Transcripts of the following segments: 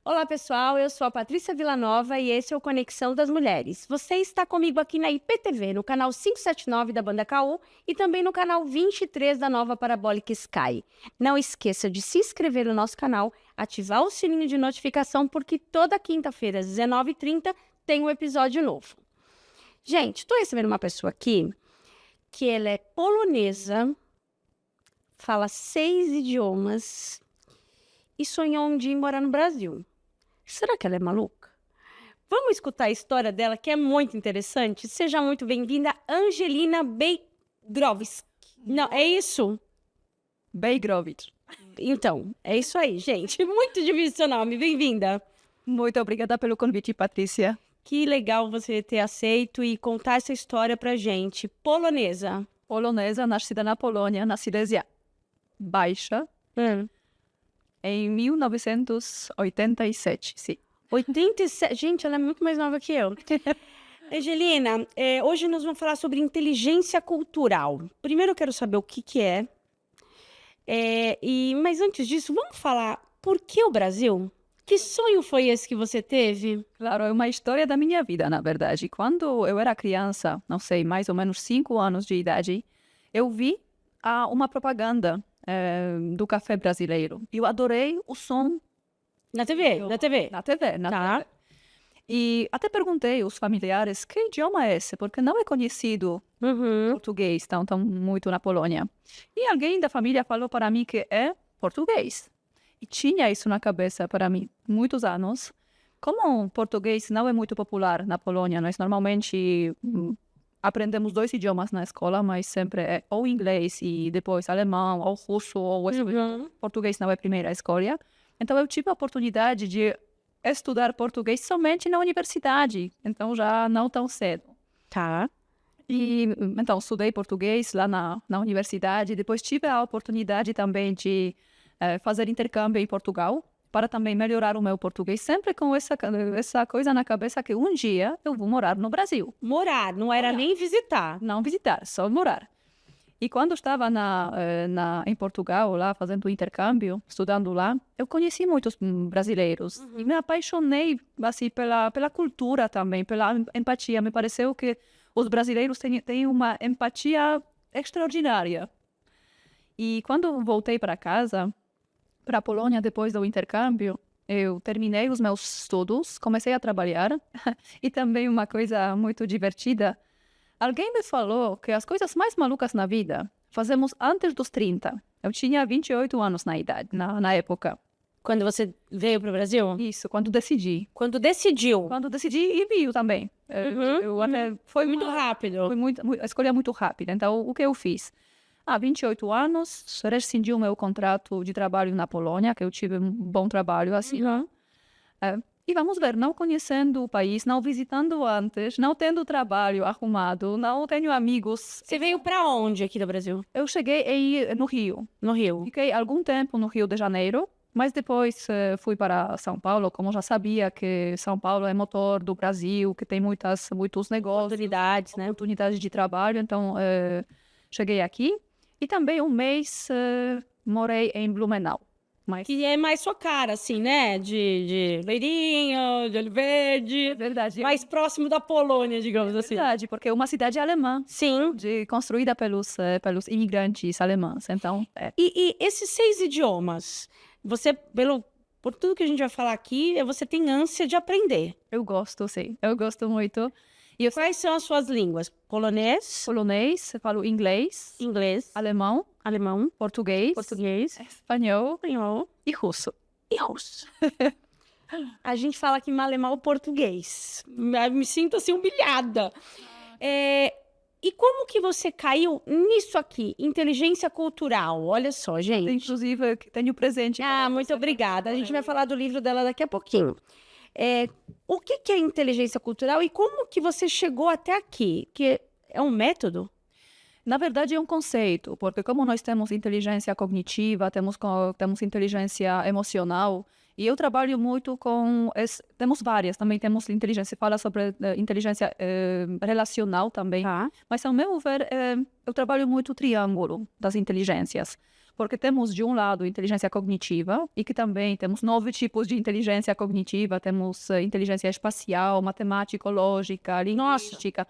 Olá pessoal, eu sou a Patrícia Villanova e esse é o Conexão das Mulheres. Você está comigo aqui na IPTV, no canal 579 da Banda KU e também no canal 23 da Nova Parabólica Sky. Não esqueça de se inscrever no nosso canal, ativar o sininho de notificação, porque toda quinta-feira às 19h30 tem um episódio novo. Gente, estou recebendo uma pessoa aqui que ela é polonesa, fala 6 idiomas e sonhou um dia em morar no Brasil. Será que ela é maluca? Vamos escutar a história dela, que é muito interessante. Seja muito bem-vinda, Angelina Bejgrowicz. Não, é isso? Bejgrowicz. Então, é isso aí, gente. Muito difícil seu nome. Bem-vinda. Muito obrigada pelo convite, Patrícia. Que legal você ter aceito e contar essa história pra gente. Polonesa. Polonesa, nascida na Polônia, na Silesia Baixa, em 1987, sim. 87? Gente, ela é muito mais nova que eu. Angelina, hoje nós vamos falar sobre inteligência cultural. Primeiro eu quero saber o que é. Mas antes disso, vamos falar por que o Brasil? Que sonho foi esse que você teve? Claro, é uma história da minha vida, na verdade. Quando eu era criança, não sei, mais ou menos 5 anos de idade, eu vi uma propaganda do café brasileiro. Eu adorei o som. Na TV? Na TV? Na TV, na Tá. TV. E até perguntei aos familiares que idioma é esse, porque não é conhecido português tão muito na Polônia. E alguém da família falou para mim que é português. E tinha isso na cabeça para mim muitos anos. Como o português não é muito popular na Polônia, nós normalmente aprendemos 2 idiomas na escola, mas sempre é ou inglês e depois alemão, ou russo, ou espanhol. Português não é a primeira escolha. Então eu tive a oportunidade de estudar português somente na universidade, então já não tão cedo. Tá. E então estudei português lá na universidade, depois tive a oportunidade também de fazer intercâmbio em Portugal, para também melhorar o meu português, sempre com essa coisa na cabeça que um dia eu vou morar no Brasil. Morar, não era nem visitar. Não visitar, só morar. E quando estava em Portugal, lá fazendo intercâmbio, estudando lá, eu conheci muitos brasileiros. E me apaixonei assim, pela cultura também, pela empatia. Me pareceu que os brasileiros têm uma empatia extraordinária. E quando voltei para casa, para a Polônia, depois do intercâmbio, eu terminei os meus estudos, comecei a trabalhar. E também uma coisa muito divertida, alguém me falou que as coisas mais malucas na vida fazemos antes dos 30. Eu tinha 28 anos na época. Quando você veio para o Brasil? Isso, quando decidi. Quando decidiu? Quando decidi e veio também. Foi muito rápido. Foi a escolha muito rápida. Então, o que eu fiz? 28 anos, rescindi o meu contrato de trabalho na Polônia, que eu tive um bom trabalho assim. E vamos ver, não conhecendo o país, não visitando antes, não tendo trabalho arrumado, não tenho amigos. Você veio para onde aqui do Brasil? Eu cheguei no Rio. No Rio. Fiquei algum tempo no Rio de Janeiro, mas depois fui para São Paulo, como já sabia que São Paulo é motor do Brasil, que tem muitos negócios, oportunidades de trabalho, então cheguei aqui. E também um mês morei em Blumenau. Que é mais sua cara, assim, né? De loirinho, de olho verde. Verdade. Mais próximo da Polônia, digamos assim. Verdade, porque é uma cidade alemã. Sim. Construída pelos imigrantes alemães, então... E esses 6 idiomas, você, por tudo que a gente vai falar aqui, você tem ânsia de aprender. Eu gosto, sim. Eu gosto muito. E quais são as suas línguas? Polonês? Polonês, eu falo inglês. Inglês. Alemão. Português. Espanhol. E russo. A gente fala aqui alemão português. Me sinto assim humilhada. E como que você caiu nisso aqui? Inteligência cultural. Olha só, gente. Inclusive, tenho presente. Muito obrigada. A gente vai falar do livro dela daqui a pouquinho. O que é inteligência cultural e como que você chegou até aqui? Que é um método? Na verdade, é um conceito, porque como nós temos inteligência cognitiva, temos inteligência emocional, E eu trabalho muito com... Temos várias, também temos inteligência, fala sobre inteligência relacional também. Tá. Mas, ao meu ver, eu trabalho muito o triângulo das inteligências. Porque temos, de um lado, inteligência cognitiva, e que também temos 9 tipos de inteligência cognitiva. Temos inteligência espacial, matemática, lógica, linguística.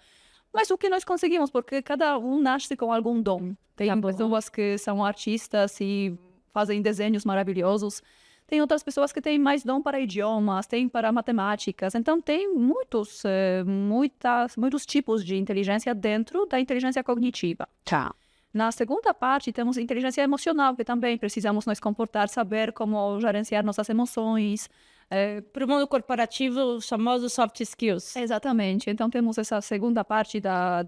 Mas o que nós conseguimos, porque cada um nasce com algum dom. Tem pessoas que são artistas e fazem desenhos maravilhosos. Tem outras pessoas que têm mais dom para idiomas, tem para matemáticas. Então, tem muitos tipos de inteligência dentro da inteligência cognitiva. Tá. Na segunda parte, temos inteligência emocional, que também precisamos nos comportar, saber como gerenciar nossas emoções. Para o mundo corporativo, os famosos soft skills. Exatamente. Então, temos essa segunda parte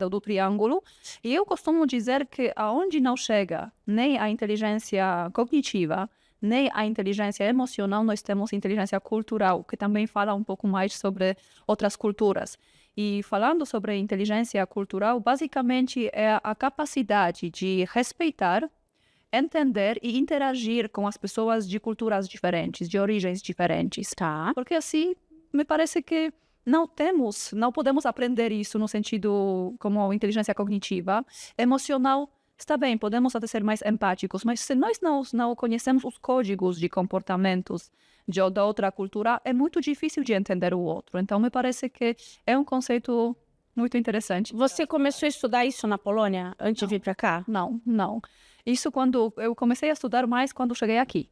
do triângulo. E eu costumo dizer que aonde não chega nem a inteligência cognitiva, nem a inteligência emocional, nós temos inteligência cultural, que também fala um pouco mais sobre outras culturas. E falando sobre inteligência cultural, basicamente é a capacidade de respeitar, entender e interagir com as pessoas de culturas diferentes, de origens diferentes. Tá. Porque assim, me parece que não podemos aprender isso no sentido como inteligência cognitiva. Emocional, está bem, podemos até ser mais empáticos, mas se nós não conhecemos os códigos de comportamentos da outra cultura, é muito difícil de entender o outro. Então, me parece que é um conceito muito interessante. Você começou a estudar isso na Polônia antes de vir para cá? Não. Isso quando eu comecei a estudar mais quando cheguei aqui.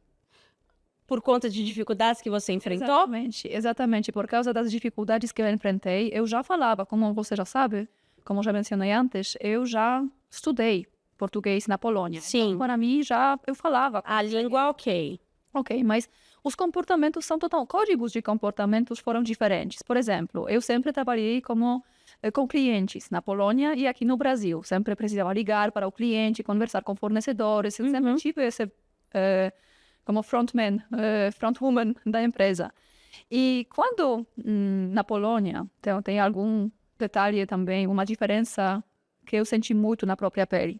Por conta de dificuldades que você enfrentou? Exatamente. Por causa das dificuldades que eu enfrentei, eu já falava, como você já sabe, como já mencionei antes, eu já estudei português na Polônia. Sim. Então, para mim, eu falava. A língua, ok. Ok, mas os comportamentos códigos de comportamentos foram diferentes. Por exemplo, eu sempre trabalhei com clientes na Polônia e aqui no Brasil. Sempre precisava ligar para o cliente, conversar com fornecedores. Eu sempre tive esse como frontwoman da empresa. E quando na Polônia, tem algum detalhe também, uma diferença que eu senti muito na própria pele.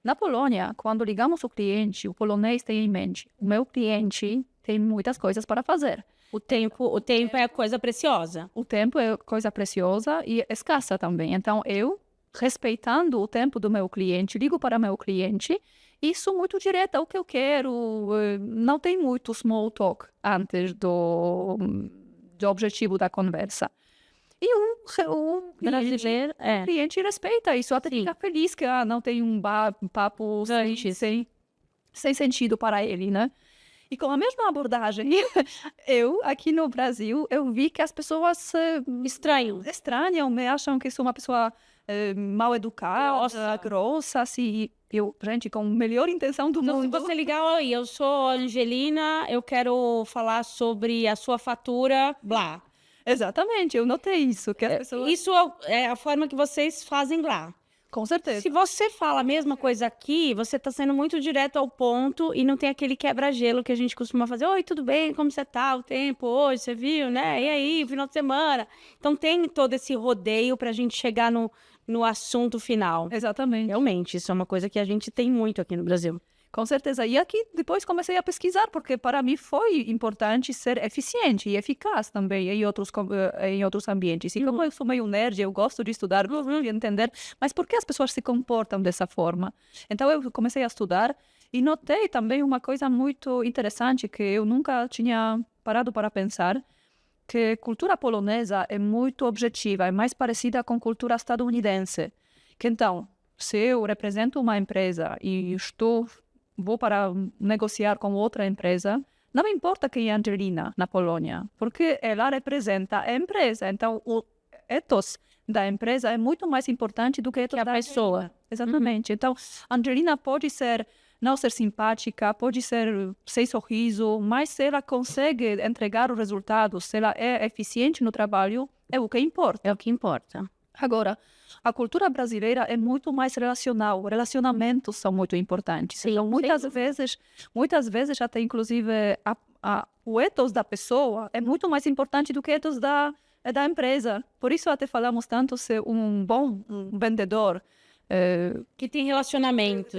Na Polônia, quando ligamos o cliente, o polonês tem em mente, o meu cliente tem muitas coisas para fazer. O tempo é coisa preciosa. O tempo é coisa preciosa e escassa também. Então, eu, respeitando o tempo do meu cliente, ligo para meu cliente e sou muito direta, o que eu quero. Não tem muito small talk antes do objetivo da conversa. E o cliente respeita isso, até fica feliz que não tem um papo sem sentido para ele, né? E com a mesma abordagem, aqui no Brasil, eu vi que as pessoas estranham, me acham que sou uma pessoa mal educada, grossa, assim. Gente, com a melhor intenção do mundo. Se você ligar, oi, eu sou Angelina, eu quero falar sobre a sua fatura, blá. Exatamente, eu notei isso. Que as pessoas... Isso é a forma que vocês fazem lá. Com certeza. Se você fala a mesma coisa aqui, você está sendo muito direto ao ponto e não tem aquele quebra-gelo que a gente costuma fazer. Oi, tudo bem? Como você tá? O tempo hoje, você viu, né? E aí, final de semana? Então tem todo esse rodeio para a gente chegar no assunto final. Exatamente. Realmente, isso é uma coisa que a gente tem muito aqui no Brasil. Com certeza. E aqui depois comecei a pesquisar, porque para mim foi importante ser eficiente e eficaz também em outros ambientes. E como eu sou meio nerd, eu gosto de estudar, gosto de entender, mas por que as pessoas se comportam dessa forma? Então eu comecei a estudar e notei também uma coisa muito interessante que eu nunca tinha parado para pensar, que a cultura polonesa é muito objetiva, é mais parecida com a cultura estadunidense. Que então, se eu represento uma empresa e vou para negociar com outra empresa, não me importa quem é Angelina na Polônia, porque ela representa a empresa. Então, o ethos da empresa é muito mais importante do que a pessoa. Exatamente. Então, Angelina pode não ser simpática, pode ser sem sorriso, mas se ela consegue entregar os resultados, se ela é eficiente no trabalho, é o que importa. É o que importa. Agora, a cultura brasileira é muito mais relacional. Relacionamentos são muito importantes. Sim, então, muitas vezes até inclusive o ethos da pessoa é muito mais importante do que o ethos da empresa. Por isso até falamos tanto ser um bom vendedor Que tem relacionamentos.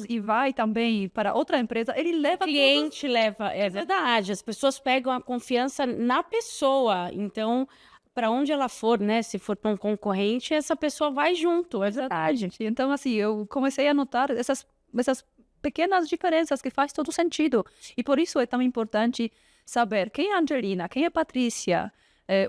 e vai também para outra empresa, ele leva O cliente leva, é verdade, as pessoas pegam a confiança na pessoa, então, para onde ela for, né, se for para um concorrente, essa pessoa vai junto, é verdade. Então, assim, eu comecei a notar essas pequenas diferenças que faz todo sentido. E por isso é tão importante saber quem é a Angelina, quem é a Patrícia,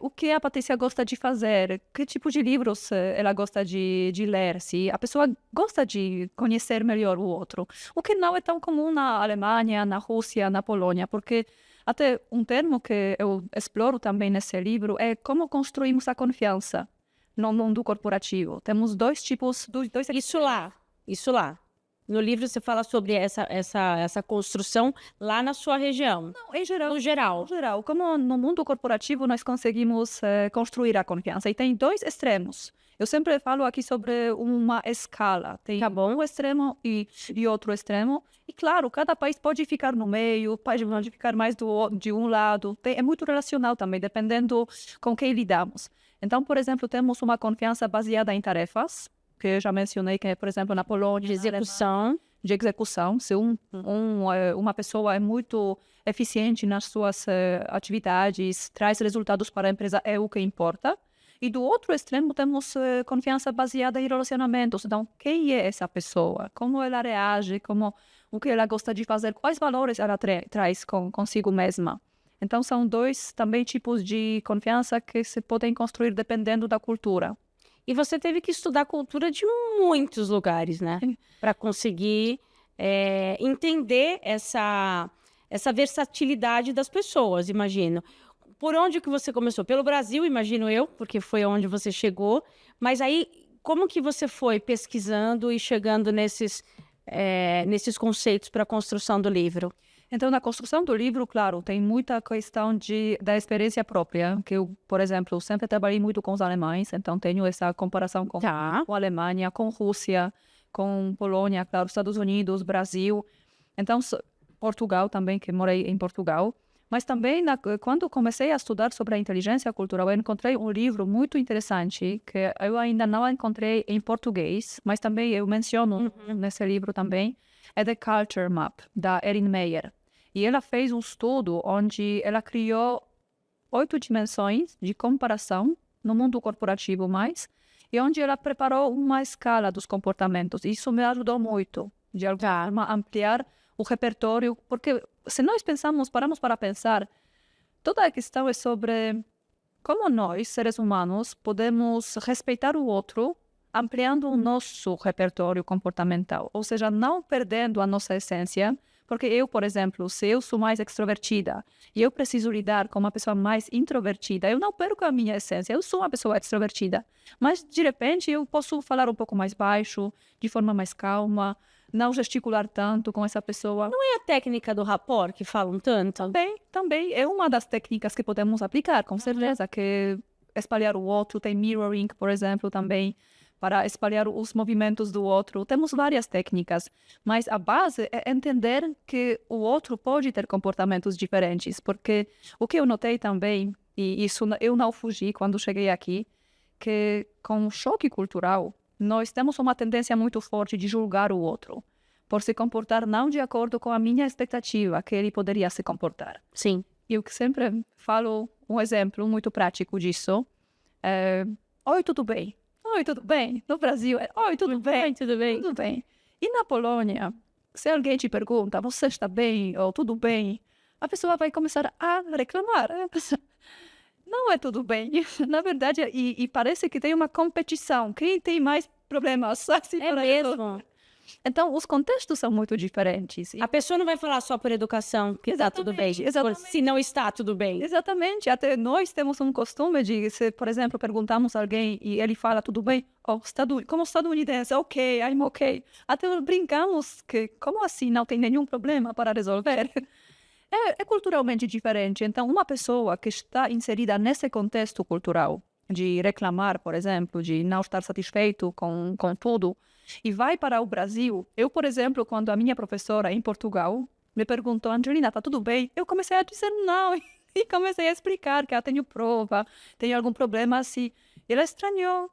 o que a Patrícia gosta de fazer, que tipo de livros ela gosta de ler, se a pessoa gosta de conhecer melhor o outro. O que não é tão comum na Alemanha, na Rússia, na Polônia, porque até um termo que eu exploro também nesse livro é como construímos a confiança no mundo corporativo. Temos dois tipos, dois Isso lá. No livro você fala sobre essa construção lá na sua região. Não, em geral. No geral. No geral, como no mundo corporativo nós conseguimos construir a confiança. E tem dois extremos. Eu sempre falo aqui sobre uma escala. Tem um extremo e outro extremo. E claro, cada país pode ficar no meio, pode ficar mais de um lado. É muito relacional também, dependendo com quem lidamos. Então, por exemplo, temos uma confiança baseada em tarefas, que eu já mencionei, que é, por exemplo, na Polônia, de execução. Se uma pessoa é muito eficiente nas suas atividades, traz resultados para a empresa, é o que importa. E do outro extremo, temos confiança baseada em relacionamentos. Então, quem é essa pessoa? Como ela reage? O que ela gosta de fazer? Quais valores ela traz consigo mesma? Então, são dois também tipos de confiança que se podem construir dependendo da cultura. E você teve que estudar a cultura de muitos lugares, né? Para conseguir entender essa versatilidade das pessoas, imagino. Por onde que você começou? Pelo Brasil, imagino eu, porque foi onde você chegou. Mas aí, como que você foi pesquisando e chegando nesses conceitos para a construção do livro? Então, na construção do livro, claro, tem muita questão da experiência própria, que eu, por exemplo, sempre trabalhei muito com os alemães, então tenho essa comparação com a Alemanha, com Rússia, com Polônia, claro, Estados Unidos, Brasil. Então, Portugal também, que morei em Portugal. Mas também, quando comecei a estudar sobre a inteligência cultural, eu encontrei um livro muito interessante, que eu ainda não encontrei em português, mas também eu menciono nesse livro também, é The Culture Map, da Erin Meyer. E ela fez um estudo onde ela criou 8 dimensões de comparação no mundo corporativo e onde ela preparou uma escala dos comportamentos. Isso me ajudou muito, de alguma forma, a ampliar o repertório, porque se nós paramos para pensar, toda a questão é sobre como nós, seres humanos, podemos respeitar o outro, ampliando o nosso repertório comportamental, ou seja, não perdendo a nossa essência, porque eu, por exemplo, se eu sou mais extrovertida e eu preciso lidar com uma pessoa mais introvertida, eu não perco a minha essência, eu sou uma pessoa extrovertida, mas de repente eu posso falar um pouco mais baixo, de forma mais calma, não gesticular tanto com essa pessoa. Não é a técnica do rapport que falam tanto? Também é uma das técnicas que podemos aplicar, com certeza, que espalhar o outro, tem mirroring, por exemplo, também, para espalhar os movimentos do outro. Temos várias técnicas, mas a base é entender que o outro pode ter comportamentos diferentes, porque o que eu notei também, e isso eu não fugi quando cheguei aqui, que com o choque cultural, nós temos uma tendência muito forte de julgar o outro, por se comportar não de acordo com a minha expectativa que ele poderia se comportar. Sim. Eu sempre falo um exemplo muito prático disso. Oi, tudo bem? Oi, tudo bem? No Brasil é oi, tudo bem? Tudo bem. Tudo bem. E na Polônia, se alguém te pergunta, você está bem ou tudo bem? A pessoa vai começar a reclamar. Não é tudo bem. Na verdade, e parece que tem uma competição. Quem tem mais problemas? Assim, é mesmo. Então, os contextos são muito diferentes. A pessoa não vai falar só por educação que está tudo bem, se não está tudo bem. Exatamente. Até nós temos um costume de, se, por exemplo, perguntamos a alguém e ele fala tudo bem, como estadunidense, ok, I'm ok. Até brincamos que, como assim, não tem nenhum problema para resolver? É culturalmente diferente. Então, uma pessoa que está inserida nesse contexto cultural, de reclamar, por exemplo, de não estar satisfeito com tudo, e vai para o Brasil. Eu, por exemplo, quando a minha professora em Portugal me perguntou, Angelina, tá tudo bem? Eu comecei a dizer não, e comecei a explicar que eu tenho prova, tenho algum problema assim. Ela estranhou,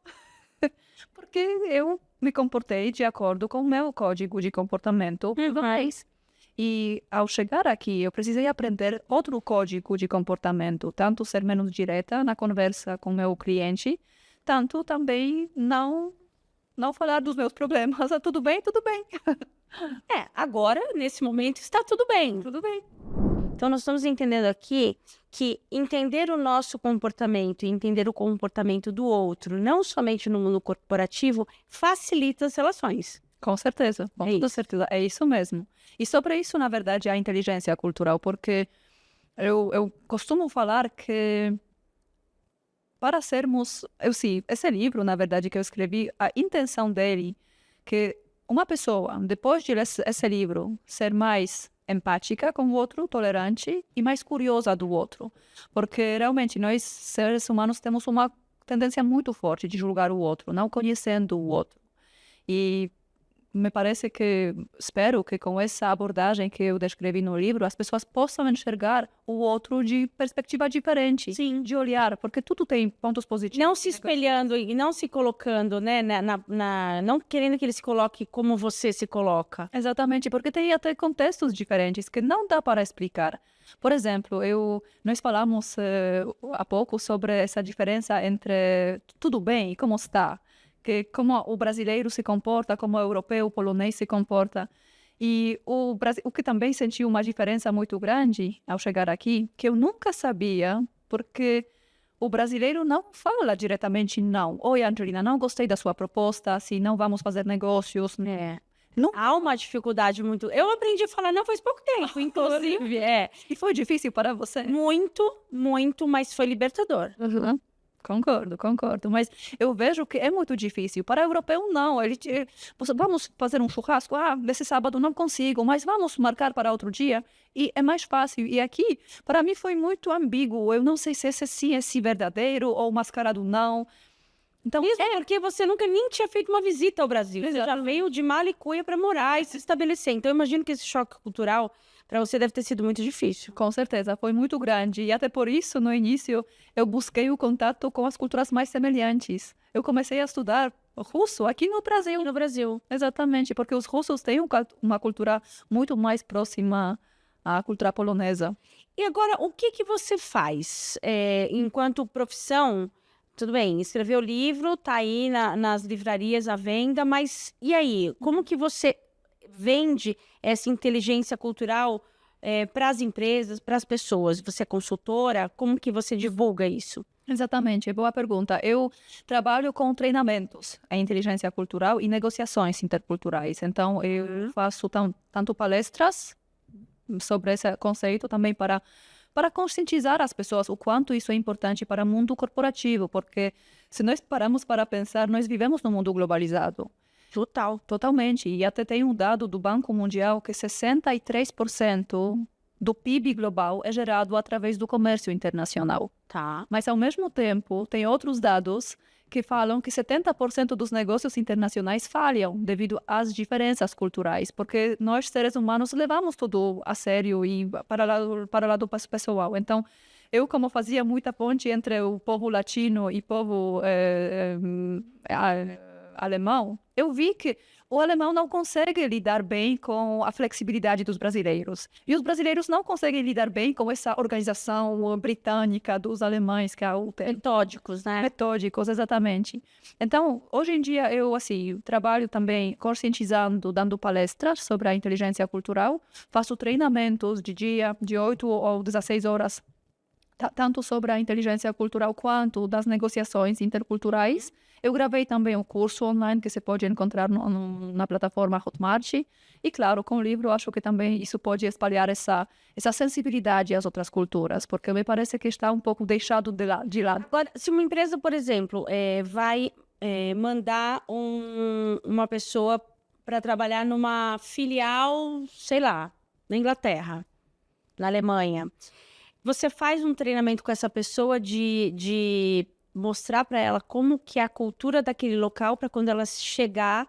porque eu me comportei de acordo com o meu código de comportamento português. E ao chegar aqui, eu precisei aprender outro código de comportamento, tanto ser menos direta na conversa com o meu cliente, tanto também não falar dos meus problemas. Tudo bem, tudo bem. Agora, nesse momento, está tudo bem. Tudo bem. Então, nós estamos entendendo aqui que entender o nosso comportamento e entender o comportamento do outro, não somente no mundo corporativo, facilita as relações. Com certeza, com toda certeza. É isso mesmo. E sobre isso, na verdade, a inteligência cultural, porque eu costumo falar que para sermos... esse livro, na verdade, que eu escrevi, a intenção dele, que uma pessoa, depois de ler esse livro, ser mais empática com o outro, tolerante e mais curiosa do outro. Porque realmente nós, seres humanos, temos uma tendência muito forte de julgar o outro, não conhecendo o outro. E me parece que, espero que com essa abordagem que eu descrevi no livro, as pessoas possam enxergar o outro de perspectiva diferente, de olhar, porque tudo tem pontos positivos. Não se espelhando e não se colocando, né, não querendo que ele se coloque como você se coloca. Exatamente, porque tem até contextos diferentes que não dá para explicar. Por exemplo, nós falamos há pouco sobre essa diferença entre tudo bem e como está. Que como o brasileiro se comporta, como o europeu, o polonês se comporta. E o que também sentiu uma diferença muito grande ao chegar aqui, que eu nunca sabia, porque o brasileiro não fala diretamente não. Oi, Angelina, não gostei da sua proposta, assim, não vamos fazer negócios. Não. Há uma dificuldade muito... Eu aprendi a falar não faz pouco tempo, inclusive. E foi difícil para você? Muito, muito, mas foi libertador. Concordo, mas eu vejo que é muito difícil. Para o europeu, não. Vamos fazer um churrasco? Nesse sábado não consigo, mas vamos marcar para outro dia. E é mais fácil. E aqui, para mim, foi muito ambíguo. Eu não sei se esse sim é sim verdadeiro ou mascarado não. Então, isso porque você nunca nem tinha feito uma visita ao Brasil. Você já veio de mala e cuia para morar e se estabelecer. Então, eu imagino que esse choque cultural para você deve ter sido muito difícil. Com certeza, foi muito grande. E até por isso, no início, eu busquei o contato com as culturas mais semelhantes. Eu comecei a estudar russo aqui no Brasil. No Brasil. Exatamente, porque os russos têm uma cultura muito mais próxima à cultura polonesa. E agora, o que você faz enquanto profissão? Tudo bem, escreveu o livro, tá aí nas livrarias à venda, mas e aí? Como que você vende essa inteligência cultural para as empresas, para as pessoas? Você é consultora? Como que você divulga isso? Exatamente, boa pergunta. Eu trabalho com treinamentos em inteligência cultural e negociações interculturais. Então, eu faço tanto palestras sobre esse conceito também para conscientizar as pessoas o quanto isso é importante para o mundo corporativo, porque se nós paramos para pensar, nós vivemos num mundo globalizado. Totalmente. E até tem um dado do Banco Mundial que 63% do PIB global é gerado através do comércio internacional. Tá. Mas, ao mesmo tempo, tem outros dados que falam que 70% dos negócios internacionais falham devido às diferenças culturais, porque nós, seres humanos, levamos tudo a sério e para o lado pessoal. Então, eu, como fazia muita ponte entre o povo latino e o povo alemão, eu vi que o alemão não consegue lidar bem com a flexibilidade dos brasileiros. E os brasileiros não conseguem lidar bem com essa organização britânica dos alemães, que é o... Metódicos, né? Metódicos, exatamente. Então, hoje em dia, eu trabalho também conscientizando, dando palestras sobre a inteligência cultural, faço treinamentos de 8 ou 16 horas, tanto sobre a inteligência cultural quanto das negociações interculturais. Eu gravei também um curso online que você pode encontrar na plataforma Hotmart. E, claro, com o livro, acho que também isso pode espalhar essa sensibilidade às outras culturas, porque me parece que está um pouco deixado de lado. Agora, se uma empresa, por exemplo, vai mandar uma pessoa para trabalhar numa filial, sei lá, na Inglaterra, na Alemanha, você faz um treinamento com essa pessoa de mostrar para ela como que é a cultura daquele local, para quando ela chegar,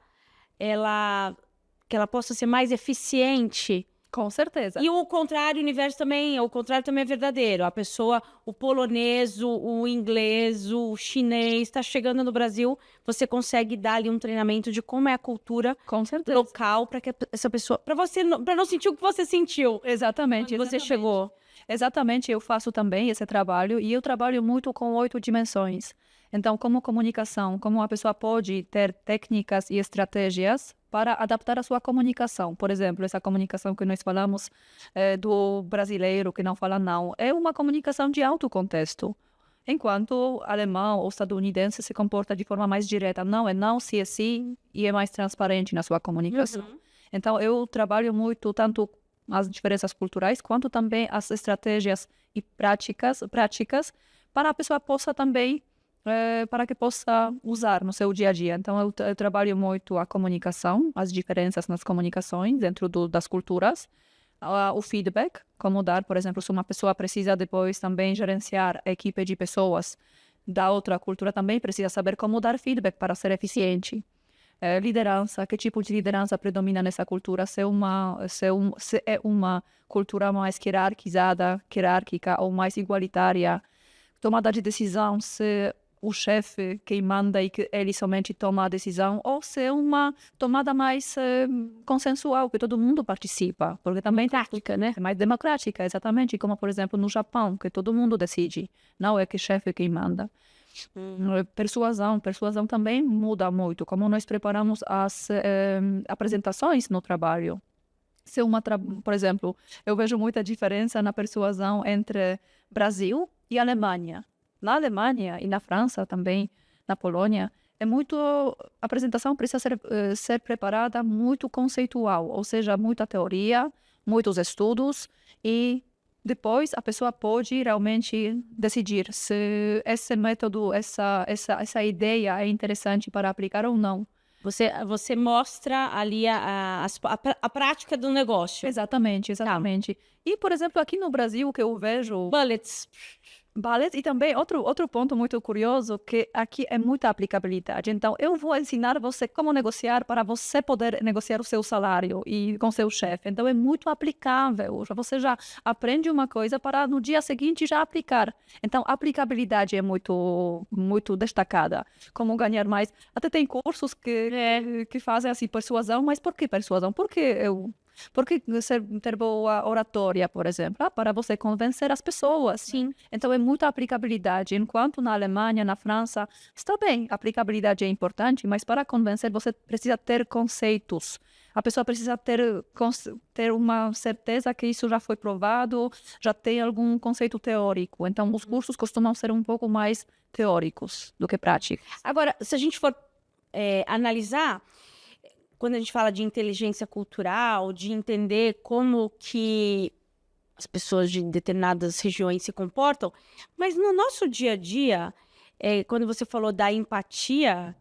que ela possa ser mais eficiente Com certeza. E o contrário, o universo também, o contrário também é verdadeiro. A pessoa, o polonês, o inglês, o chinês, está chegando no Brasil, você consegue dar ali um treinamento de como é a cultura Com certeza. local para que essa pessoa, para não sentir o que você sentiu Exatamente. quando você chegou. Exatamente, eu faço também esse trabalho e eu trabalho muito com 8 dimensões. Então, como comunicação, como a pessoa pode ter técnicas e estratégias para adaptar a sua comunicação. Por exemplo, essa comunicação que nós falamos do brasileiro que não fala não, é uma comunicação de alto contexto. Enquanto o alemão ou estadunidense se comporta de forma mais direta. Não é não, se é sim, e é mais transparente na sua comunicação. Então, eu trabalho muito tanto as diferenças culturais, quanto também as estratégias e práticas para a pessoa possa também, para que possa usar no seu dia a dia. Então, eu trabalho muito a comunicação, as diferenças nas comunicações dentro das culturas, o feedback, como dar, por exemplo, se uma pessoa precisa depois também gerenciar a equipe de pessoas da outra cultura, também precisa saber como dar feedback para ser eficiente. Liderança, que tipo de liderança predomina nessa cultura, se é uma cultura mais hierárquica ou mais igualitária, tomada de decisão, se o chefe quem manda e que ele somente toma a decisão, ou se é uma tomada mais consensual, que todo mundo participa, porque também Democrática, né? é mais democrática, exatamente, como por exemplo no Japão, que todo mundo decide, não é que o chefe quem manda. Persuasão também muda muito, como nós preparamos as apresentações no trabalho. Por exemplo, eu vejo muita diferença na persuasão entre Brasil e Alemanha. Na Alemanha e na França também, na Polônia, a apresentação precisa ser preparada muito conceitual, ou seja, muita teoria, muitos estudos e depois a pessoa pode realmente decidir se esse método, essa ideia é interessante para aplicar ou não. Você mostra ali a prática do negócio. Exatamente. E, por exemplo, aqui no Brasil, o que eu vejo... Bullets. E também outro ponto muito curioso, que aqui é muita aplicabilidade. Então, eu vou ensinar você como negociar para você poder negociar o seu salário e com seu chefe. Então, é muito aplicável. Você já aprende uma coisa para no dia seguinte já aplicar. Então, a aplicabilidade é muito, muito destacada. Como ganhar mais. Até tem cursos que fazem assim, persuasão. Mas por que persuasão? Porque ter boa oratória, por exemplo, para você convencer as pessoas. Sim. Então, é muita aplicabilidade. Enquanto na Alemanha, na França, está bem, a aplicabilidade é importante, mas para convencer, você precisa ter conceitos. A pessoa precisa ter uma certeza que isso já foi provado, já tem algum conceito teórico. Então, os cursos costumam ser um pouco mais teóricos do que práticos. Agora, se a gente for analisar... Quando a gente fala de inteligência cultural, de entender como que as pessoas de determinadas regiões se comportam, mas no nosso dia a dia, quando você falou da empatia,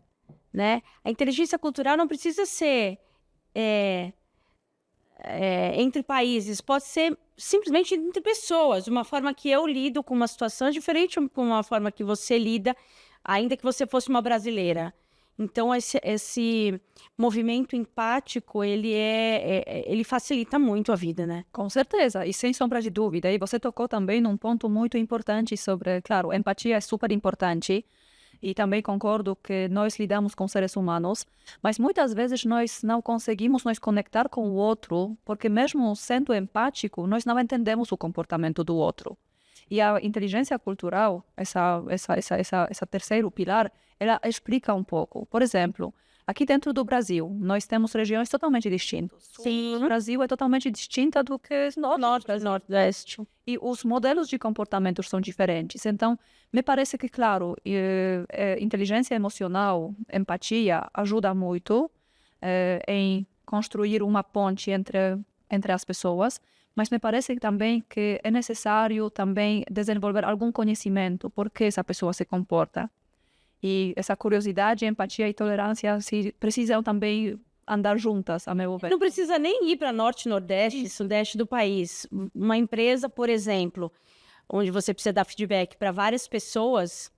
né, a inteligência cultural não precisa ser entre países, pode ser simplesmente entre pessoas, uma forma que eu lido com uma situação diferente com uma forma que você lida, ainda que você fosse uma brasileira. Então, esse movimento empático, ele facilita muito a vida, né? Com certeza, e sem sombra de dúvida. E você tocou também num ponto muito importante sobre, claro, empatia é super importante. E também concordo que nós lidamos com seres humanos, mas muitas vezes nós não conseguimos nos conectar com o outro, porque mesmo sendo empático, nós não entendemos o comportamento do outro. E a inteligência cultural, essa terceiro pilar, ela explica um pouco. Por exemplo, aqui dentro do Brasil, nós temos regiões totalmente distintas. Sim. O Brasil é totalmente distinta do que o Nordeste. E os modelos de comportamento são diferentes. Então, me parece que, claro, inteligência emocional, empatia, ajuda muito em construir uma ponte entre as pessoas, mas me parece também que é necessário também desenvolver algum conhecimento por que essa pessoa se comporta. E essa curiosidade, empatia e tolerância precisam também andar juntas, a meu ver. Não precisa nem ir para norte, nordeste, sudeste do país. Uma empresa, por exemplo, onde você precisa dar feedback para várias pessoas,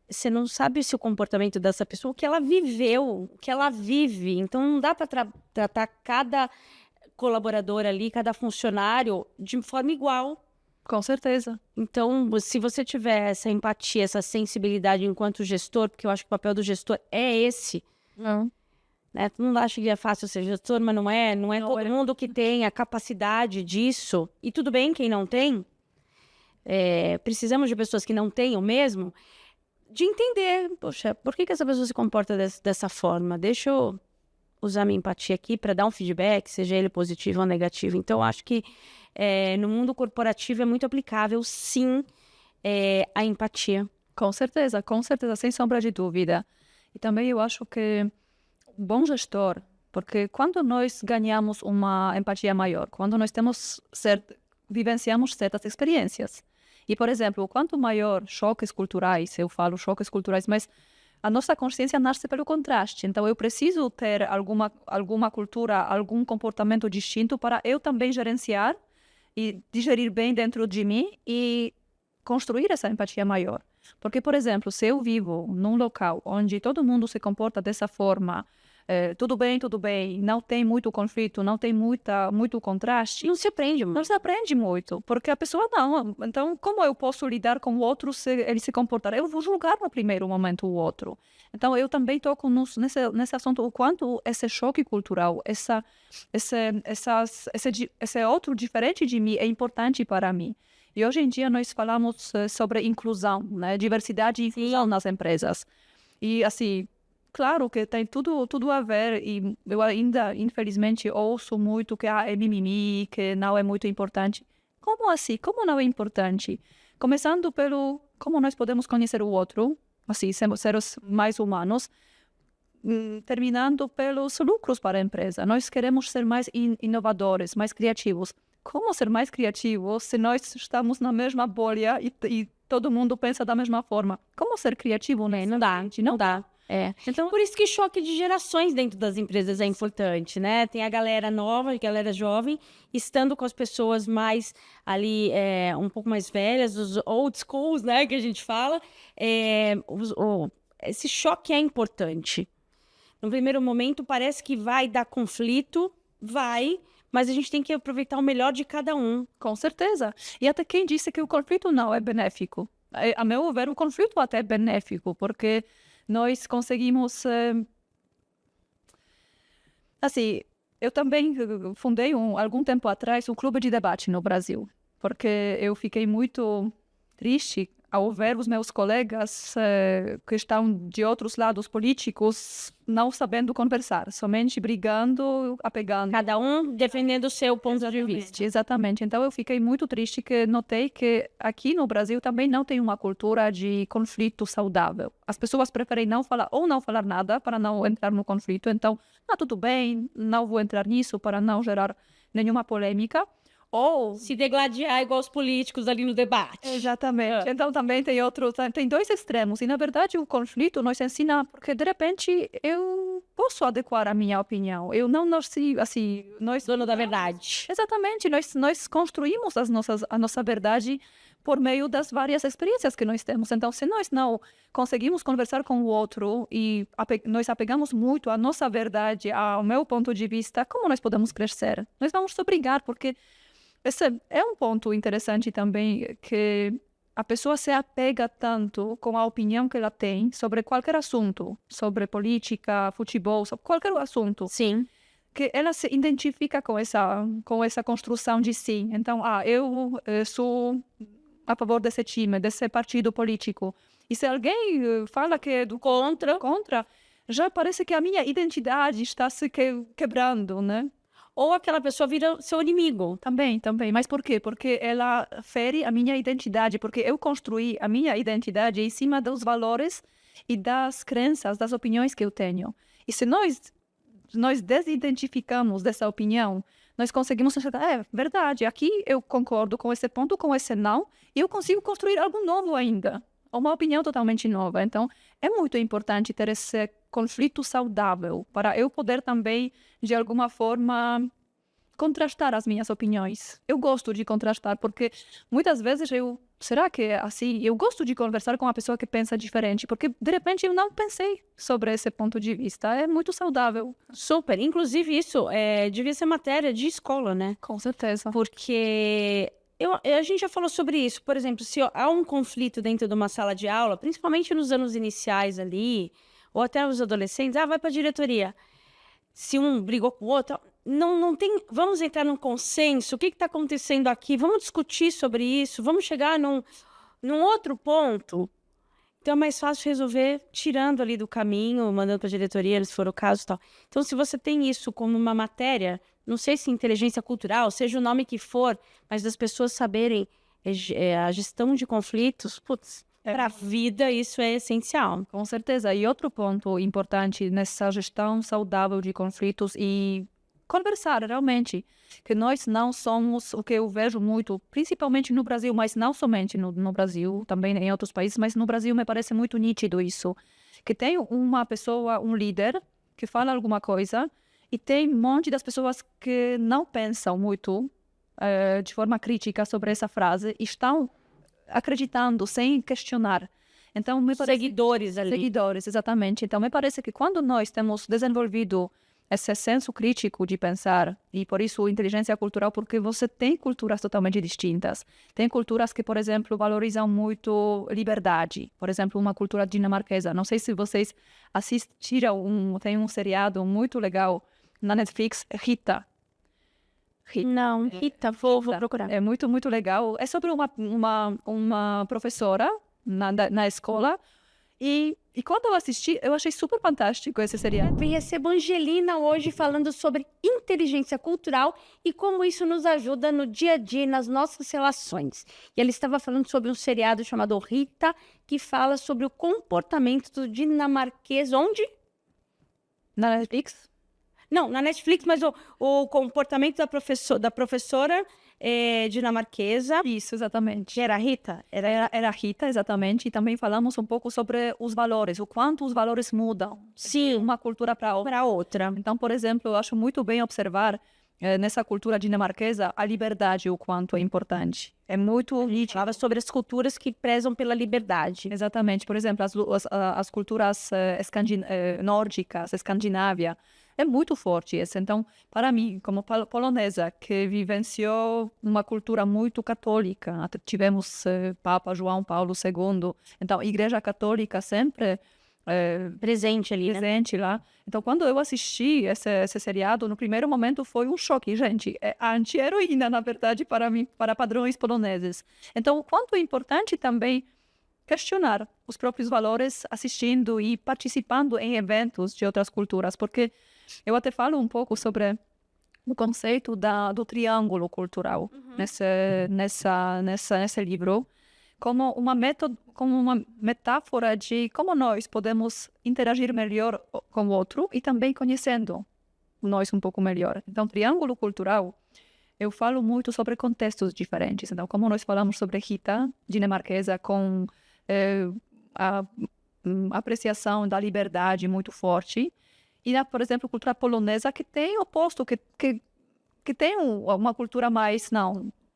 você não sabe se o comportamento dessa pessoa, o que ela viveu, o que ela vive. Então, não dá para tratar cada colaborador ali, cada funcionário, de forma igual. Com certeza. Então, se você tiver essa empatia, essa sensibilidade enquanto gestor, porque eu acho que o papel do gestor é esse, né? Todo mundo acha que é fácil ser gestor, mas não é. Não é todo mundo que tem a capacidade disso. E tudo bem quem não tem. Precisamos de pessoas que não tenham mesmo, de entender, poxa, por que essa pessoa se comporta dessa forma? Deixa eu usar minha empatia aqui para dar um feedback, seja ele positivo ou negativo. Então, eu acho que no mundo corporativo é muito aplicável, sim, a empatia. Com certeza, sem sombra de dúvida. E também eu acho que bom gestor, porque quando nós ganhamos uma empatia maior, quando nós vivenciamos certas experiências, e, por exemplo, quanto maior choques culturais, eu falo choques culturais, mas a nossa consciência nasce pelo contraste. Então, eu preciso ter alguma cultura, algum comportamento distinto para eu também gerenciar e digerir bem dentro de mim e construir essa empatia maior. Porque, por exemplo, se eu vivo num local onde todo mundo se comporta dessa forma, tudo bem, não tem muito conflito, não tem muito contraste. Não se aprende muito. Não se aprende muito, porque a pessoa não. Então, como eu posso lidar com o outro se ele se comportar? Eu vou julgar no primeiro momento o outro. Então, eu também toco nesse assunto, o quanto esse choque cultural, esse outro diferente de mim é importante para mim. E hoje em dia nós falamos sobre inclusão, né? Diversidade e inclusão nas empresas. E, assim, claro que tem tudo a ver, e eu ainda, infelizmente, ouço muito que é mimimi, que não é muito importante. Como assim? Como não é importante? Começando pelo como nós podemos conhecer o outro, assim, seres mais humanos, terminando pelos lucros para a empresa. Nós queremos ser mais inovadores, mais criativos. Como ser mais criativos se nós estamos na mesma bolha e todo mundo pensa da mesma forma? Como ser criativo, né? Não dá. Então, por isso que choque de gerações dentro das empresas é importante, né? Tem a galera nova, a galera jovem, estando com as pessoas mais ali, um pouco mais velhas, os old schools, né, que a gente fala. Esse choque é importante. No primeiro momento, parece que vai dar conflito, mas a gente tem que aproveitar o melhor de cada um. Com certeza. E até quem disse que o conflito não é benéfico? A meu ver, o conflito até é benéfico, porque nós conseguimos... Assim, eu também fundei algum tempo atrás um clube de debate no Brasil, porque eu fiquei muito triste ao ver os meus colegas que estão de outros lados políticos não sabendo conversar, somente brigando, apegando. Cada um defendendo o seu ponto de vista. Exatamente. Então eu fiquei muito triste que notei que aqui no Brasil também não tem uma cultura de conflito saudável. As pessoas preferem não falar nada para não entrar no conflito. Então, tudo bem, não vou entrar nisso para não gerar nenhuma polêmica. Ou se degladiar igual os políticos ali no debate. Exatamente. Então também tem dois extremos. E na verdade o conflito nos ensina, porque de repente eu posso adequar a minha opinião. Eu não nasci assim, dono da verdade. Exatamente. Nós construímos a nossa verdade por meio das várias experiências que nós temos. Então, se nós não conseguimos conversar com o outro e nós apegamos muito à nossa verdade, ao meu ponto de vista, como nós podemos crescer? Nós vamos só brigar, porque esse é um ponto interessante também, que a pessoa se apega tanto com a opinião que ela tem sobre qualquer assunto, sobre política, futebol, sobre qualquer assunto. Sim. Que ela se identifica com essa construção de si. Então, eu sou a favor desse time, desse partido político. E se alguém fala que é do contra, já parece que a minha identidade está se quebrando, né? Ou aquela pessoa vira seu inimigo. Também. Mas por quê? Porque ela fere a minha identidade, porque eu construí a minha identidade em cima dos valores e das crenças, das opiniões que eu tenho. E se nós desidentificamos dessa opinião, nós conseguimos enxergar, verdade, aqui eu concordo com esse ponto, com esse não, e eu consigo construir algo novo ainda, uma opinião totalmente nova. Então, é muito importante ter esse conflito saudável para eu poder também, de alguma forma, contrastar as minhas opiniões. Eu gosto de contrastar, porque muitas vezes será que é assim? Eu gosto de conversar com uma pessoa que pensa diferente, porque de repente eu não pensei sobre esse ponto de vista. É muito saudável. Super. Inclusive, isso devia ser matéria de escola, né? Com certeza. Porque a gente já falou sobre isso. Por exemplo, se há um conflito dentro de uma sala de aula, principalmente nos anos iniciais ali, ou até os adolescentes, vai para a diretoria. Se um brigou com o outro, não tem... Vamos entrar num consenso, o que está acontecendo aqui? Vamos discutir sobre isso, vamos chegar num outro ponto. Então é mais fácil resolver tirando ali do caminho, mandando para a diretoria, se for o caso e tal. Então, se você tem isso como uma matéria, não sei se inteligência cultural, seja o nome que for, mas das pessoas saberem a gestão de conflitos, putz, para a vida isso é essencial. Com certeza. E outro ponto importante nessa gestão saudável de conflitos e conversar realmente, que nós não somos, o que eu vejo muito, principalmente no Brasil, mas não somente no Brasil, também em outros países, mas no Brasil me parece muito nítido isso, que tem uma pessoa, um líder, que fala alguma coisa e tem um monte das pessoas que não pensam muito de forma crítica sobre essa frase e estão acreditando sem questionar. Então, me parece... Seguidores ali. Seguidores, exatamente. Então, me parece que quando nós temos desenvolvido esse senso crítico de pensar, e por isso inteligência cultural, porque você tem culturas totalmente distintas. Tem culturas que, por exemplo, valorizam muito liberdade. Por exemplo, uma cultura dinamarquesa. Não sei se vocês assistiram, tem um seriado muito legal na Netflix, Rita. Não, Rita, vou procurar. É muito, muito legal. É sobre uma professora na escola. E quando eu assisti, eu achei super fantástico esse seriado. Eu recebo a Angelina hoje falando sobre inteligência cultural e como isso nos ajuda no dia a dia, nas nossas relações. E ela estava falando sobre um seriado chamado Rita, que fala sobre o comportamento do dinamarquês. Onde? Na Netflix? Não, na Netflix, mas o comportamento da professora dinamarquesa. Isso, exatamente. Que era a Rita? Era a Rita, exatamente. E também falamos um pouco sobre os valores, o quanto os valores mudam. Sim. De uma cultura para outra. Então, por exemplo, eu acho muito bem observar nessa cultura dinamarquesa a liberdade, o quanto é importante. É muito nítido. Falava sobre as culturas que prezam pela liberdade. Exatamente. Por exemplo, as culturas nórdicas, Escandinávia, é muito forte esse. Então, para mim, como polonesa, que vivenciou uma cultura muito católica, tivemos Papa João Paulo II, então, a Igreja Católica sempre presente ali, presente lá. Então, quando eu assisti esse seriado, no primeiro momento foi um choque, gente. É anti-heroína, na verdade, para mim, para padrões poloneses. Então, o quanto é importante também questionar os próprios valores assistindo e participando em eventos de outras culturas, porque eu até falo um pouco sobre o conceito do triângulo cultural nesse livro, como uma metáfora de como nós podemos interagir melhor com o outro e também conhecendo nós um pouco melhor. Então, triângulo cultural, eu falo muito sobre contextos diferentes. Então, como nós falamos sobre Rita, dinamarquesa, com a apreciação da liberdade muito forte, e, por exemplo, cultura polonesa, que tem o oposto, que tem uma cultura mais,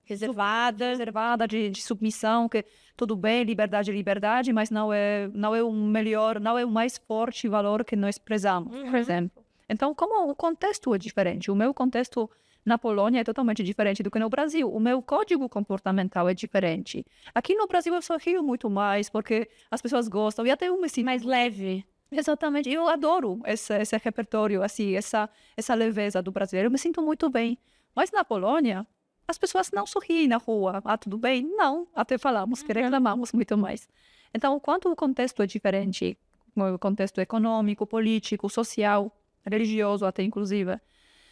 reservada de submissão, que tudo bem, liberdade, mas não é o melhor, não é o mais forte valor que nós prezamos, por exemplo. Então, como o contexto é diferente, o meu contexto na Polônia é totalmente diferente do que no Brasil. O meu código comportamental é diferente. Aqui no Brasil eu sorrio muito mais, porque as pessoas gostam, e até eu me sinto mais leve. Exatamente. Eu adoro esse repertório, assim, essa leveza do brasileiro. Eu me sinto muito bem. Mas na Polônia, as pessoas não sorriem na rua. Tudo bem? Não. Até falamos que reclamamos muito mais. Então, quanto o contexto é diferente, o contexto econômico, político, social, religioso até inclusive.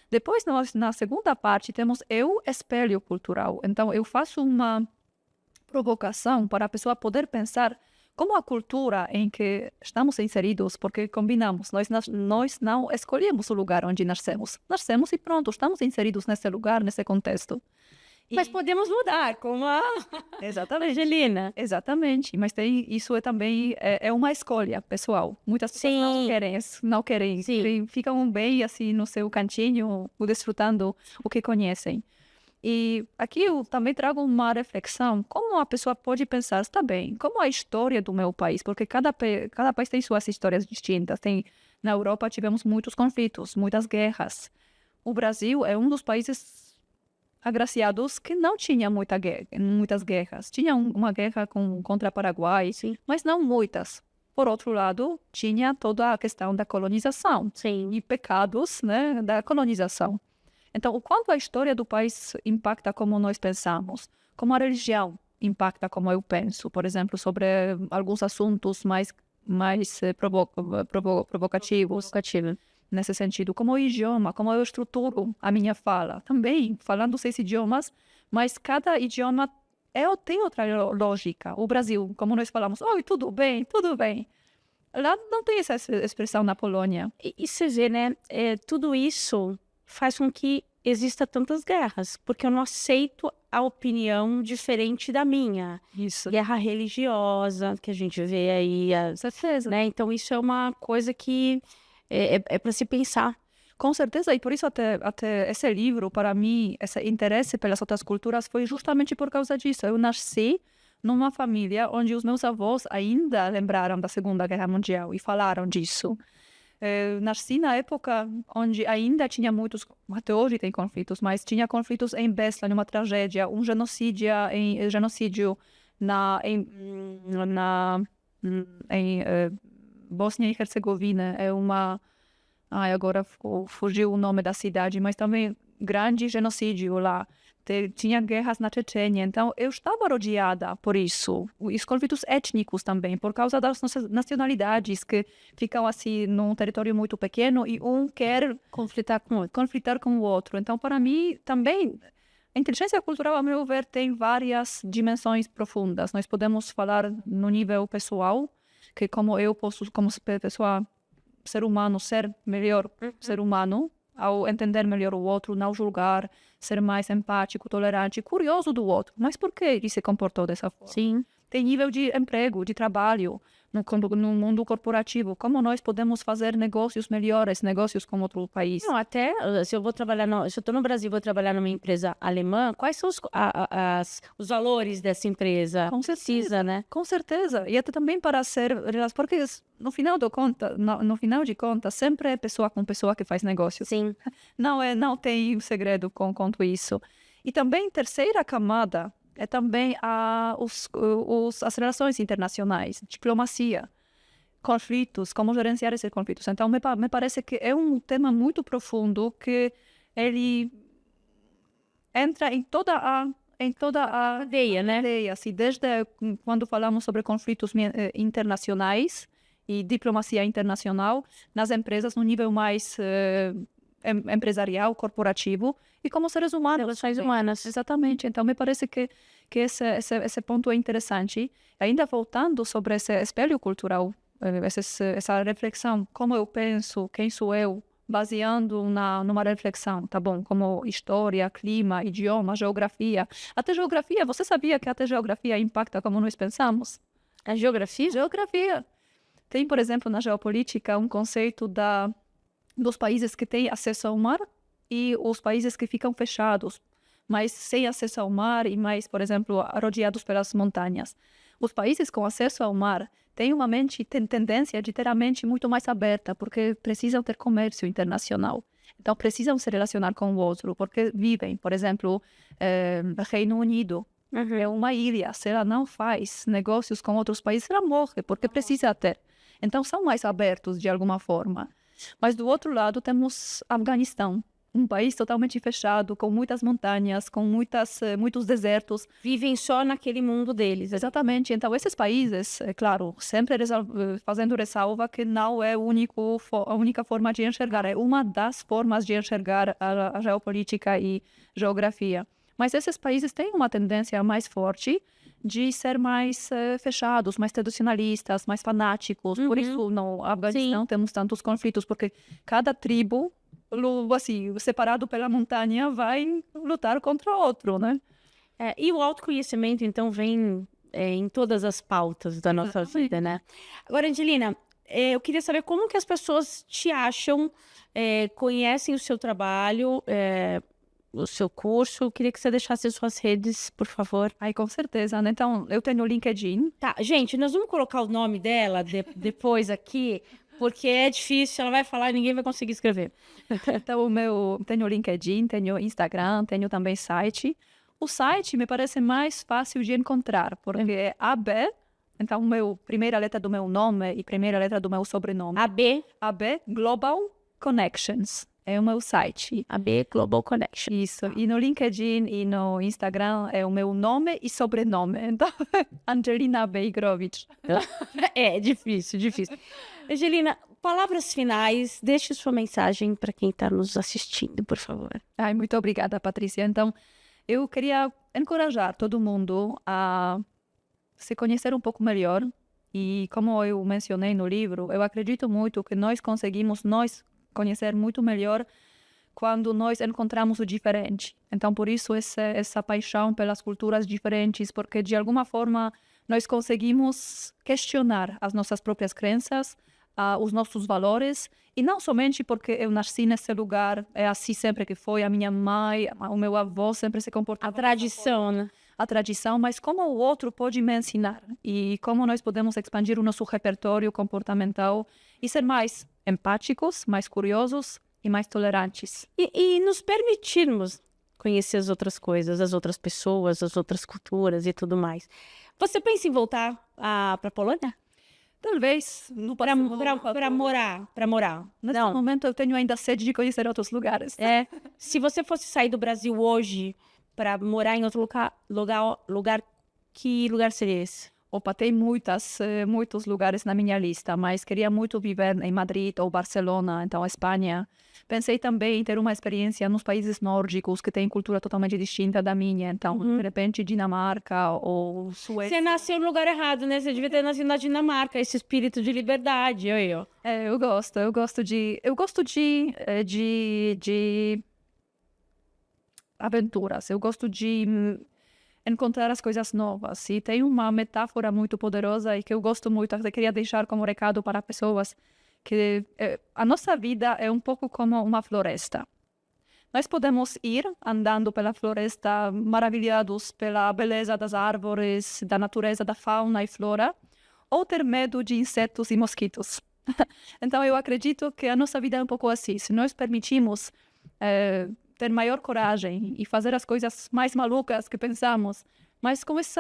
Depois, nós, na segunda parte, temos o espelho cultural. Então, eu faço uma provocação para a pessoa poder pensar como a cultura em que estamos inseridos, porque combinamos, nós não escolhemos o lugar onde nascemos. Nascemos e pronto, estamos inseridos nesse lugar, nesse contexto. Mas podemos mudar, como a Exatamente. Angelina. Exatamente, mas isso também é uma escolha pessoal. Muitas pessoas não querem, ficam bem assim no seu cantinho, desfrutando o que conhecem. E aqui eu também trago uma reflexão, como a pessoa pode pensar, está bem, como a história do meu país, porque cada país tem suas histórias distintas. Na Europa tivemos muitos conflitos, muitas guerras. O Brasil é um dos países agraciados que não tinha muitas guerras. Tinha uma guerra contra o Paraguai, mas não muitas. Por outro lado, tinha toda a questão da colonização e pecados, né, da colonização. Então, o quanto a história do país impacta como nós pensamos, como a religião impacta como eu penso, por exemplo, sobre alguns assuntos mais provocativos. Nesse sentido, como o idioma, como eu estruturo a minha fala. Também, falando 6 idiomas, mas cada idioma tem outra lógica. O Brasil, como nós falamos, oi, tudo bem, tudo bem. Lá não tem essa expressão na Polônia. E você vê, né, tudo isso faz com que exista tantas guerras, porque eu não aceito a opinião diferente da minha. Isso. Guerra religiosa, que a gente vê aí. Certeza. Né? Então, isso é uma coisa que é para se pensar. Com certeza, e por isso até esse livro, para mim, esse interesse pelas outras culturas foi justamente por causa disso. Eu nasci numa família onde os meus avós ainda lembraram da Segunda Guerra Mundial e falaram disso. Nasci na época onde ainda tinha muitos, até hoje tem conflitos, mas tinha conflitos em Beslan, uma tragédia, um genocídio em Bósnia e Herzegovina. Agora fugiu o nome da cidade, mas também grande genocídio lá. Tinha guerras na Chechênia, então eu estava rodeada por isso. Os conflitos étnicos também, por causa das nossas nacionalidades que ficam assim num território muito pequeno e um quer conflitar com o outro. Então, para mim, também, a inteligência cultural, a meu ver, tem várias dimensões profundas. Nós podemos falar no nível pessoal, que como eu posso, como pessoa, ser humano, ser melhor ser humano, ao entender melhor o outro, não julgar, ser mais empático, tolerante, curioso do outro. Mas por que ele se comportou dessa forma? Sim. Tem nível de emprego, de trabalho, no mundo corporativo. Como nós podemos fazer negócios melhores, negócios com outro país? Não, até se eu vou trabalhar, se eu estou no Brasil e vou trabalhar numa empresa alemã, quais são os valores dessa empresa? Com certeza, né? Com certeza. E até também para ser... Porque no final de contas, sempre é pessoa com pessoa que faz negócio. Sim. Não tem segredo quanto isso. E também, terceira camada, é também as relações internacionais, diplomacia, conflitos, como gerenciar esses conflitos. Então, me parece que é um tema muito profundo que ele entra em toda a cadeia, né? Assim, desde quando falamos sobre conflitos internacionais e diplomacia internacional, nas empresas, no nível mais empresarial, corporativo, e como seres humanos. Relações humanas. Exatamente. Então, me parece que esse ponto é interessante. Ainda voltando sobre esse espelho cultural, essa reflexão, como eu penso, quem sou eu, baseando numa reflexão, tá bom? Como história, clima, idioma, geografia. Até geografia, você sabia que até geografia impacta como nós pensamos? A geografia? Geografia. Tem, por exemplo, na geopolítica, um conceito dos países que têm acesso ao mar e os países que ficam fechados, mas sem acesso ao mar e mais, por exemplo, rodeados pelas montanhas. Os países com acesso ao mar têm tendência de ter a mente muito mais aberta, porque precisam ter comércio internacional. Então, precisam se relacionar com o outro, porque vivem, por exemplo, Reino Unido. É uma ilha. Se ela não faz negócios com outros países, ela morre, porque precisa ter. Então, são mais abertos de alguma forma. Mas, do outro lado, temos Afeganistão, um país totalmente fechado, com muitas montanhas, com muitos desertos. Vivem só naquele mundo deles. Exatamente. Então, esses países, é claro, sempre fazendo ressalva que não é a única forma de enxergar, é uma das formas de enxergar a geopolítica e geografia. Mas esses países têm uma tendência mais forte de ser mais fechados, mais tradicionalistas, mais fanáticos. Por isso, no Afeganistão, temos tantos conflitos, porque cada tribo, assim, separado pela montanha, vai lutar contra o outro, né? E o autoconhecimento, então, vem em todas as pautas da nossa vida, né? Agora, Angelina, eu queria saber como que as pessoas te acham, conhecem o seu trabalho, o seu curso. Eu queria que você deixasse as suas redes, por favor. Ai, com certeza, né? Então, eu tenho o LinkedIn. Tá, gente, nós vamos colocar o nome dela depois aqui, porque é difícil, ela vai falar e ninguém vai conseguir escrever. Então, tenho o LinkedIn, tenho o Instagram, tenho também site. O site me parece mais fácil de encontrar, porque é AB, então, primeira letra do meu nome e primeira letra do meu sobrenome. AB Global Connections. É o meu site. AB Global Connection. Isso. E no LinkedIn e no Instagram é o meu nome e sobrenome. Então, Angelina Beigrovic. É difícil. Angelina, palavras finais, deixe sua mensagem para quem está nos assistindo, por favor. Ai, muito obrigada, Patrícia. Então, eu queria encorajar todo mundo a se conhecer um pouco melhor. E como eu mencionei no livro, eu acredito muito que nós conseguimos conhecer muito melhor quando nós encontramos o diferente. Então, por isso, essa paixão pelas culturas diferentes, porque de alguma forma nós conseguimos questionar as nossas próprias crenças, os nossos valores, e não somente porque eu nasci nesse lugar, é assim sempre que foi, a minha mãe, o meu avô sempre se comportava. A tradição, né? A tradição, mas como o outro pode me ensinar e como nós podemos expandir o nosso repertório comportamental e ser mais empáticos, mais curiosos e mais tolerantes. E nos permitirmos conhecer as outras coisas, as outras pessoas, as outras culturas e tudo mais. Você pensa em voltar para a Polônia? Talvez para morar. Nesse momento eu tenho ainda sede de conhecer outros lugares. Se você fosse sair do Brasil hoje para morar em outro lugar, que lugar seria esse? Opa, tem muitos lugares na minha lista, mas queria muito viver em Madrid ou Barcelona, então Espanha. Pensei também em ter uma experiência nos países nórdicos, que têm cultura totalmente distinta da minha. Então, de repente, Dinamarca ou Suécia. Você nasceu no lugar errado, né? Você devia ter nascido na Dinamarca, esse espírito de liberdade. Eu gosto de aventuras. Eu gosto de encontrar as coisas novas. E tem uma metáfora muito poderosa e que eu gosto muito, que eu queria deixar como recado para pessoas, que a nossa vida é um pouco como uma floresta. Nós podemos ir andando pela floresta maravilhados pela beleza das árvores, da natureza, da fauna e flora, ou ter medo de insetos e mosquitos. Então eu acredito que a nossa vida é um pouco assim. Se nós permitimos ter maior coragem e fazer as coisas mais malucas que pensamos, mas com esse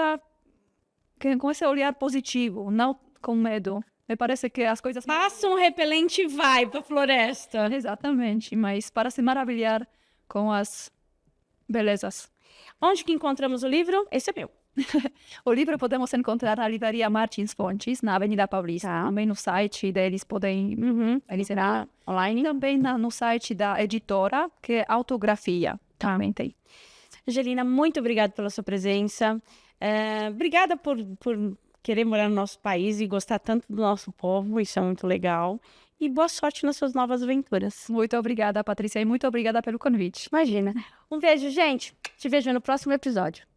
olhar positivo, não com medo. Me parece que as coisas... Passa um repelente e vai para a floresta. Exatamente, mas para se maravilhar com as belezas. Onde que encontramos o livro? Esse é meu. O livro podemos encontrar na livraria Martins Fontes, na Avenida Paulista. Também no site deles podem... Ele será online? Também no site da editora, que é Autografia. Também tem. Angelina, muito obrigada pela sua presença. Obrigada por querer morar no nosso país e gostar tanto do nosso povo. Isso é muito legal. E boa sorte nas suas novas aventuras. Muito obrigada, Patrícia, e muito obrigada pelo convite. Imagina. Um beijo, gente. Te vejo no próximo episódio.